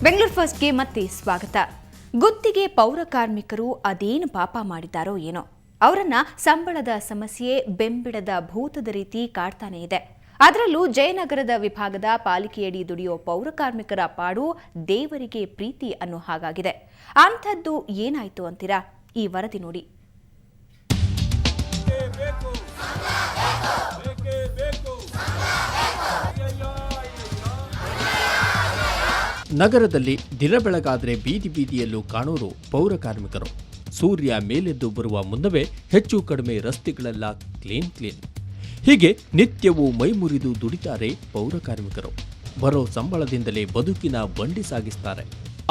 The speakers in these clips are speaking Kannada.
ಬೆಂಗಳೂರು ಫಸ್ಟ್ಗೆ ಮತ್ತೆ ಸ್ವಾಗತ. ಗುತ್ತಿಗೆ ಪೌರ ಕಾರ್ಮಿಕರು ಅದೇನು ಪಾಪ ಮಾಡಿದ್ದಾರೋ ಏನೋ, ಅವರನ್ನ ಸಂಬಳದ ಸಮಸ್ಯೆ ಬೆಂಬಿಡದ ಭೂತದ ರೀತಿ ಕಾಡ್ತಾನೆ ಇದೆ. ಅದರಲ್ಲೂ ಜಯನಗರದ ವಿಭಾಗದ ಪಾಲಿಕೆಯಡಿ ದುಡಿಯೋ ಪೌರ ಕಾರ್ಮಿಕರ ಪಾಡು ದೇವರಿಗೆ ಪ್ರೀತಿ ಅನ್ನೋ ಹಾಗಾಗಿದೆ. ಅಂಥದ್ದು ಏನಾಯ್ತು ಅಂತೀರಾ? ಈ ವರದಿ ನೋಡಿ. ನಗರದಲ್ಲಿ ದಿನ ಬೆಳಗಾದರೆ ಬೀದಿ ಬೀದಿಯಲ್ಲೂ ಕಾಣೋರು ಪೌರ ಕಾರ್ಮಿಕರು. ಸೂರ್ಯ ಮೇಲೆದ್ದು ಬರುವ ಮುನ್ನವೇ ಹೆಚ್ಚು ಕಡಿಮೆ ರಸ್ತೆಗಳೆಲ್ಲ ಕ್ಲೀನ್. ಹೀಗೆ ನಿತ್ಯವೂ ಮೈಮುರಿದು ದುಡಿತಾರೆ ಪೌರ ಕಾರ್ಮಿಕರು. ಬರೋ ಸಂಬಳದಿಂದಲೇ ಬದುಕಿನ ಬಂಡಿ ಸಾಗಿಸ್ತಾರೆ.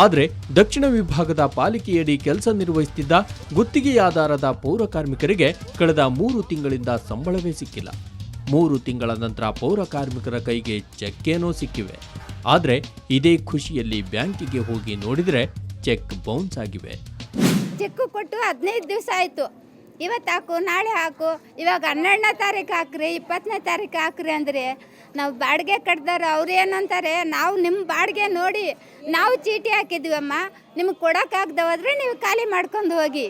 ಆದರೆ ದಕ್ಷಿಣ ವಿಭಾಗದ ಪಾಲಿಕೆಯಡಿ ಕೆಲಸ ನಿರ್ವಹಿಸುತ್ತಿದ್ದ ಗುತ್ತಿಗೆಯಾಧಾರದ ಪೌರ ಕಾರ್ಮಿಕರಿಗೆ ಕಳೆದ 3 ತಿಂಗಳಿಂದ ಸಂಬಳವೇ ಸಿಕ್ಕಿಲ್ಲ. 3 ತಿಂಗಳ ನಂತರ ಪೌರ ಕಾರ್ಮಿಕರ ಕೈಗೆ ಚೆಕ್ ಏನೋ ಸಿಕ್ಕಿವೆ. ಆದರೆ ಇದೇ ಖುಷಿಯಲ್ಲಿ ಬ್ಯಾಂಕಿಗೆ ಹೋಗಿ ನೋಡಿದರೆ ಚೆಕ್ ಬೌನ್ಸ್ ಆಗಿವೆ. ಚೆಕ್ ಕೊಟ್ಟು 15 ದಿವಸ ಆಯಿತು. ಇವತ್ತು ಹಾಕು, ನಾಳೆ ಹಾಕು, ಇವಾಗ 12ನೇ ತಾರೀಕು ಹಾಕ್ರಿ, 20ನೇ ತಾರೀಕು ಹಾಕ್ರಿ ಅಂದರೆ ನಾವು ಬಾಡಿಗೆ ಕಟ್ದಾರ ಅವ್ರು ಏನಂತಾರೆ, ನಾವು ನಿಮ್ಮ ಬಾಡಿಗೆ ನೋಡಿ ನಾವು ಚೀಟಿ ಹಾಕಿದ್ವಮ್ಮ, ನಿಮ್ಗೆ ಕೊಡೋಕ್ಕಾಗ್ದೆ ಹೋದರೆ ನೀವು ಖಾಲಿ ಮಾಡ್ಕೊಂಡು ಹೋಗಿ.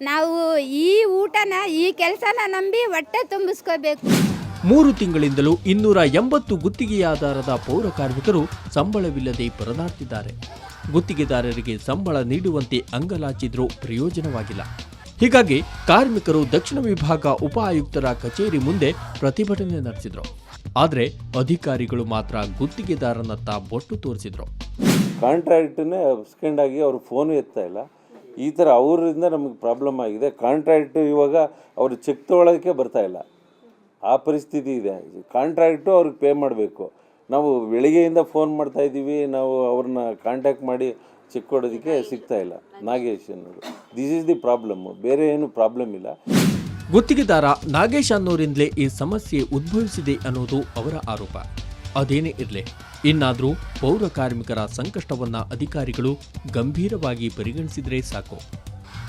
ನಾವು ಈ ಊಟನ ಈ ಕೆಲಸನ ನಂಬಿ ಹೊಟ್ಟೆ ತುಂಬಿಸ್ಕೋಬೇಕು. 3 ತಿಂಗಳಿಂದಲೂ 280 ಗುತ್ತಿಗೆಯಾಧಾರದ ಪೌರ ಕಾರ್ಮಿಕರು ಸಂಬಳವಿಲ್ಲದೆ ಪರದಾಡ್ತಿದ್ದಾರೆ. ಗುತ್ತಿಗೆದಾರರಿಗೆ ಸಂಬಳ ನೀಡುವಂತೆ ಅಂಗಲಾಚಿದ್ರೂ ಪ್ರಯೋಜನವಾಗಿಲ್ಲ. ಹೀಗಾಗಿ ಕಾರ್ಮಿಕರು ದಕ್ಷಿಣ ವಿಭಾಗ ಉಪ ಆಯುಕ್ತರ ಕಚೇರಿ ಮುಂದೆ ಪ್ರತಿಭಟನೆ ನಡೆಸಿದ್ರು. ಆದರೆ ಅಧಿಕಾರಿಗಳು ಮಾತ್ರ ಗುತ್ತಿಗೆದಾರನತ್ತ ಬೊಟ್ಟು ತೋರಿಸಿದ್ರು. ಕಾಂಟ್ರಾಕ್ಟನ್ನೇ ಅಬ್ಸ್ಕೆಂಡ್ ಆಗಿ ಅವ್ರ ಫೋನು ಎತ್ತಾ ಇಲ್ಲ. ಈ ಥರ ಅವರಿಂದ ನಮಗೆ ಪ್ರಾಬ್ಲಮ್ ಆಗಿದೆ. ಕಾಂಟ್ರಾಕ್ಟ್ ಇವಾಗ ಅವರು ಚೆಕ್ ತೊಗೊಳೋದಕ್ಕೆ ಬರ್ತಾ ಇಲ್ಲ. ಆ ಪರಿಸ್ಥಿತಿ ಇದೆ. ಕಾಂಟ್ರಾಕ್ಟು ಅವ್ರಿಗೆ ಪೇ ಮಾಡಬೇಕು. ನಾವು ಬೆಳಿಗ್ಗೆಯಿಂದ ಫೋನ್ ಮಾಡ್ತಾ ಇದ್ದೀವಿ, ನಾವು ಅವ್ರನ್ನ ಕಾಂಟ್ಯಾಕ್ಟ್ ಮಾಡಿ ಚೆಕ್ ಕೊಡೋದಕ್ಕೆ ಸಿಗ್ತಾ ಇಲ್ಲ. ನಾಗೇಶ್ ಅನ್ನೋದು ದಿಸ್ ಈಸ್ ದಿ ಪ್ರಾಬ್ಲಮ್ಮು, ಬೇರೆ ಏನು ಪ್ರಾಬ್ಲಮ್ ಇಲ್ಲ. ಗುತ್ತಿಗೆದಾರ ನಾಗೇಶ್ ಅನ್ನೋರಿಂದಲೇ ಈ ಸಮಸ್ಯೆ ಉದ್ಭವಿಸಿದೆ ಅನ್ನೋದು ಅವರ ಆರೋಪ. ಅದೇನೇ ಇರಲಿ, ಇನ್ನಾದರೂ ಪೌರ ಕಾರ್ಮಿಕರ ಸಂಕಷ್ಟವನ್ನ ಅಧಿಕಾರಿಗಳು ಗಂಭೀರವಾಗಿ ಪರಿಗಣಿಸಿದರೆ ಸಾಕು.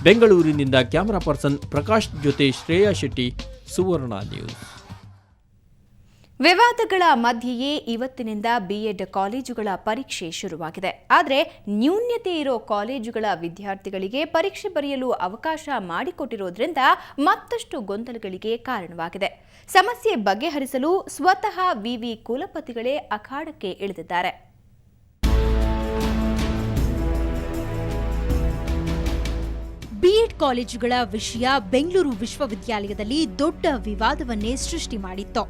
ಬೆಂಗಳೂರಿನಿಂದ ಕ್ಯಾಮರಾ ಪರ್ಸನ್ ಪ್ರಕಾಶ್ ಜೊತೆ ಶ್ರೇಯಾ ಶೆಟ್ಟಿ, ಸುವರ್ಣ ನ್ಯೂಸ್. ವಿವಾದಗಳ ಮಧ್ಯೆಯೇ ಇವತ್ತಿನಿಂದ ಬಿಎಡ್ ಕಾಲೇಜುಗಳ ಪರೀಕ್ಷೆ ಶುರುವಾಗಿದೆ. ಆದರೆ ನ್ಯೂನ್ಯತೆ ಇರೋ ಕಾಲೇಜುಗಳ ವಿದ್ಯಾರ್ಥಿಗಳಿಗೆ ಪರೀಕ್ಷೆ ಬರೆಯಲು ಅವಕಾಶ ಮಾಡಿಕೊಟ್ಟಿರೋದ್ರಿಂದ ಮತ್ತಷ್ಟು ಗೊಂದಲಗಳಿಗೆ ಕಾರಣವಾಗಿದೆ. ಸಮಸ್ಯೆ ಬಗೆಹರಿಸಲು ಸ್ವತಃ ವಿವಿ ಕುಲಪತಿಗಳೇ ಅಖಾಡಕ್ಕೆ ಇಳಿದಿದ್ದಾರೆ. ಬಿಎಡ್ ಕಾಲೇಜುಗಳ ವಿಷಯ ಬೆಂಗಳೂರು ವಿಶ್ವವಿದ್ಯಾಲಯದಲ್ಲಿ ದೊಡ್ಡ ವಿವಾದವನ್ನೇ ಸೃಷ್ಟಿ ಮಾಡಿತ್ತು.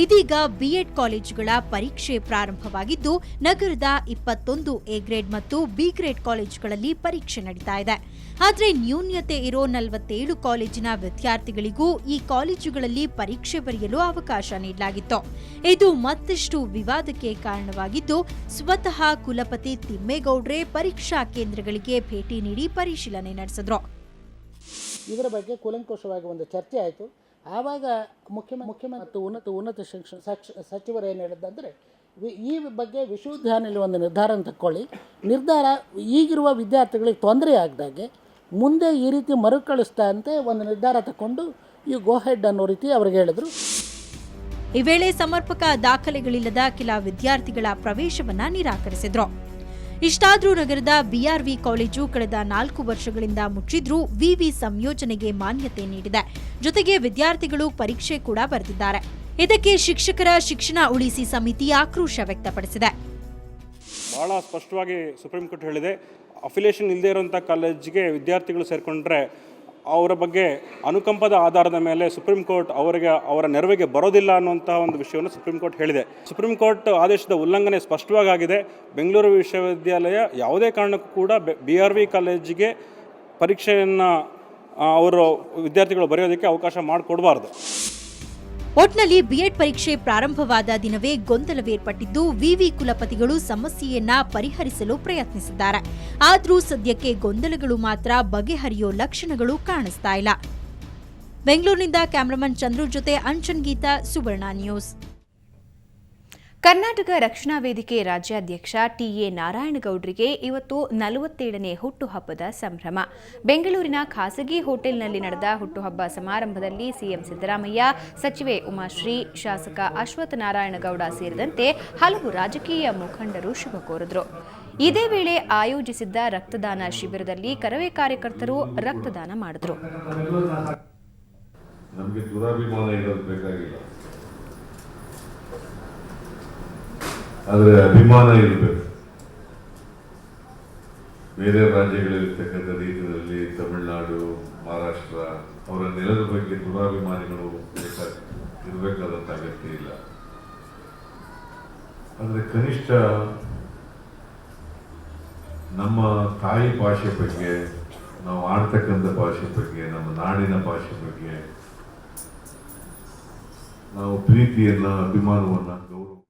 ಇದೀಗ ಬಿಎಡ್ ಕಾಲೇಜುಗಳ ಪರೀಕ್ಷೆ ಪ್ರಾರಂಭವಾಗಿದ್ದು, ನಗರದ 21 ಎ ಗ್ರೇಡ್ ಮತ್ತು ಬಿ ಗ್ರೇಡ್ ಕಾಲೇಜುಗಳಲ್ಲಿ ಪರೀಕ್ಷೆ ನಡೀತಾ ಇದೆ. ಆದರೆ ನ್ಯೂನ್ಯತೆ ಇರೋ 47 ಕಾಲೇಜಿನ ವಿದ್ಯಾರ್ಥಿಗಳಿಗೂ ಈ ಕಾಲೇಜುಗಳಲ್ಲಿ ಪರೀಕ್ಷೆ ಬರೆಯಲು ಅವಕಾಶ ನೀಡಲಾಗಿತ್ತು. ಇದು ಮತ್ತಷ್ಟು ವಿವಾದಕ್ಕೆ ಕಾರಣವಾಗಿದ್ದು, ಸ್ವತಃ ಕುಲಪತಿ ತಿಮ್ಮೇಗೌಡ್ರೆ ಪರೀಕ್ಷಾ ಕೇಂದ್ರಗಳಿಗೆ ಭೇಟಿ ನೀಡಿ ಪರಿಶೀಲನೆ ನಡೆಸಿದ್ರು. ಇದರ ಬಗ್ಗೆ ಕೂಲಂಕುಷವಾಗಿ ಒಂದು ಚರ್ಚೆ ಆಯಿತು. ಆವಾಗ ಮುಖ್ಯಮಂತ್ರಿ ಮತ್ತು ಉನ್ನತ ಶಿಕ್ಷಣ ಸಚಿವರು ಏನು ಹೇಳಿದಂದರೆ, ಈ ಬಗ್ಗೆ ವಿಶ್ವವಿದ್ಯಾನಿಲಯ ಒಂದು ನಿರ್ಧಾರ ತಗೊಳ್ಳಿ, ನಿರ್ಧಾರ ಈಗಿರುವ ವಿದ್ಯಾರ್ಥಿಗಳಿಗೆ ತೊಂದರೆ ಆಗದಾಗೆ ಮುಂದೆ ಈ ರೀತಿ ಮರುಕಳಿಸ್ತಾ ಅಂತ ಒಂದು ನಿರ್ಧಾರ ತಗೊಂಡು ಯು ಗೋ ಹೆಡ್ ಅನ್ನೋ ರೀತಿ ಅವ್ರಿಗೆ ಹೇಳಿದ್ರು. ಈ ವೇಳೆ ಸಮರ್ಪಕ ದಾಖಲೆಗಳಿಲ್ಲದ ಕೆಲ ವಿದ್ಯಾರ್ಥಿಗಳ ಪ್ರವೇಶವನ್ನ ನಿರಾಕರಿಸಿದ್ರು. ಇಷ್ಟಾದರೂ ನಗರದ ಬಿಆರ್ವಿ ಕಾಲೇಜು ಕಳೆದ 4 ವರ್ಷಗಳಿಂದ ಮುಚ್ಚಿದ್ರೂ ವಿವಿ ಸಂಯೋಜನೆಗೆ ಮಾನ್ಯತೆ ನೀಡಿದೆ. ಜೊತೆಗೆ ವಿದ್ಯಾರ್ಥಿಗಳು ಪರೀಕ್ಷೆ ಕೂಡ ಬರೆದಿದ್ದಾರೆ. ಇದಕ್ಕೆ ಶಿಕ್ಷಕರ ಶಿಕ್ಷಣ ಉಳಿಸಿ ಸಮಿತಿ ಆಕ್ರೋಶ ವ್ಯಕ್ತಪಡಿಸಿದೆ. ಬಹಳ ಸ್ಪಷ್ಟವಾಗಿ ಸುಪ್ರೀಂ ಕೋರ್ಟ್ ಹೇಳಿದೆ, ಅಫಿಲಿಯೇಷನ್ ಇಲ್ಲದೆ ಇರುವಂಥ ಕಾಲೇಜಿಗೆ ವಿದ್ಯಾರ್ಥಿಗಳು ಸೇರಿಕೊಂಡ್ರೆ ಅವರ ಬಗ್ಗೆ ಅನುಕಂಪದ ಆಧಾರದ ಮೇಲೆ ಸುಪ್ರೀಂ ಕೋರ್ಟ್ ಅವರ ನೆರವಿಗೆ ಬರೋದಿಲ್ಲ ಅನ್ನುವಂಥ ಒಂದು ವಿಷಯವನ್ನು ಸುಪ್ರೀಂ ಕೋರ್ಟ್ ಹೇಳಿದೆ. ಸುಪ್ರೀಂ ಕೋರ್ಟ್ ಆದೇಶದ ಉಲ್ಲಂಘನೆ ಸ್ಪಷ್ಟವಾಗಿದೆ. ಬೆಂಗಳೂರು ವಿಶ್ವವಿದ್ಯಾಲಯ ಯಾವುದೇ ಕಾರಣಕ್ಕೂ ಕೂಡ BRV ಕಾಲೇಜಿಗೆ ಪರೀಕ್ಷೆಯನ್ನು ಅವರು ವಿದ್ಯಾರ್ಥಿಗಳು ಬರೆಯೋದಕ್ಕೆ ಅವಕಾಶ ಮಾಡಿಕೊಡಬಾರ್ದು. ಒಟ್ನಲ್ಲಿ ಬಿಎಡ್ ಪರೀಕ್ಷೆ ಪ್ರಾರಂಭವಾದ ದಿನವೇ ಗೊಂದಲವೇರ್ಪಟ್ಟಿದ್ದು, ವಿವಿ ಕುಲಪತಿಗಳು ಸಮಸ್ಯೆಯನ್ನ ಪರಿಹರಿಸಲು ಪ್ರಯತ್ನಿಸಿದ್ದಾರೆ. ಆದರೂ ಸದ್ಯಕ್ಕೆ ಗೊಂದಲಗಳು ಮಾತ್ರ ಬಗೆಹರಿಯೋ ಲಕ್ಷಣಗಳು ಕಾಣಿಸ್ತಾ ಇಲ್ಲ. ಬೆಂಗಳೂರಿನಿಂದ ಕ್ಯಾಮರಾಮನ್ ಚಂದ್ರು ಜೊತೆ ಅಂಚನ್ ಗೀತಾ, ಸುವರ್ಣ ನ್ಯೂಸ್. ಕರ್ನಾಟಕ ರಕ್ಷಣಾ ವೇದಿಕೆ ರಾಜ್ಯಾಧ್ಯಕ್ಷ ಟಿಎ ನಾರಾಯಣಗೌಡರಿಗೆ ಇವತ್ತು 47ನೇ ಹುಟ್ಟುಹಬ್ಬದ ಸಂಭ್ರಮ. ಬೆಂಗಳೂರಿನ ಖಾಸಗಿ ಹೋಟೆಲ್ನಲ್ಲಿ ನಡೆದ ಹುಟ್ಟುಹಬ್ಬ ಸಮಾರಂಭದಲ್ಲಿ ಸಿಎಂ ಸಿದ್ದರಾಮಯ್ಯ, ಸಚಿವೆ ಉಮಾಶ್ರೀ, ಶಾಸಕ ಅಶ್ವತ್ಥ ನಾರಾಯಣಗೌಡ ಸೇರಿದಂತೆ ಹಲವು ರಾಜಕೀಯ ಮುಖಂಡರು ಶುಭ ಕೋರಿದರು. ಇದೇ ವೇಳೆ ಆಯೋಜಿಸಿದ್ದ ರಕ್ತದಾನ ಶಿಬಿರದಲ್ಲಿ ಕರವೇ ಕಾರ್ಯಕರ್ತರು ರಕ್ತದಾನ ಮಾಡಿದ್ರು. ನಮಗೆ ದುರಾಭಿಮಾನ ಇರೋದು ಬೇಕಾಗಿಲ್ಲ, ಆದರೆ ಅಭಿಮಾನ ಇರಬೇಕು. ಬೇರೆ ರಾಜ್ಯಗಳಲ್ಲಿರ್ತಕ್ಕಂಥ ರೀತಿಯಲ್ಲಿ ತಮಿಳುನಾಡು, ಮಹಾರಾಷ್ಟ್ರ ಅವರ ನೆಲದ ಬಗ್ಗೆ ದುರಾಭಿಮಾನಿಗಳು ಇರಬೇಕಾದಂಥ ಅಗತ್ಯ ಇಲ್ಲ. ಅಂದರೆ ಕನಿಷ್ಠ ನಮ್ಮ ತಾಯಿ ಭಾಷೆ ಬಗ್ಗೆ, ನಾವು ಆಡ್ತಕ್ಕಂಥ ಭಾಷೆ ಬಗ್ಗೆ, ನಮ್ಮ ನಾಡಿನ ಭಾಷೆ ಬಗ್ಗೆ ನಾವು ಪ್ರೀತಿಯನ್ನ, ಅಭಿಮಾನವನ್ನ, ಗೌರವ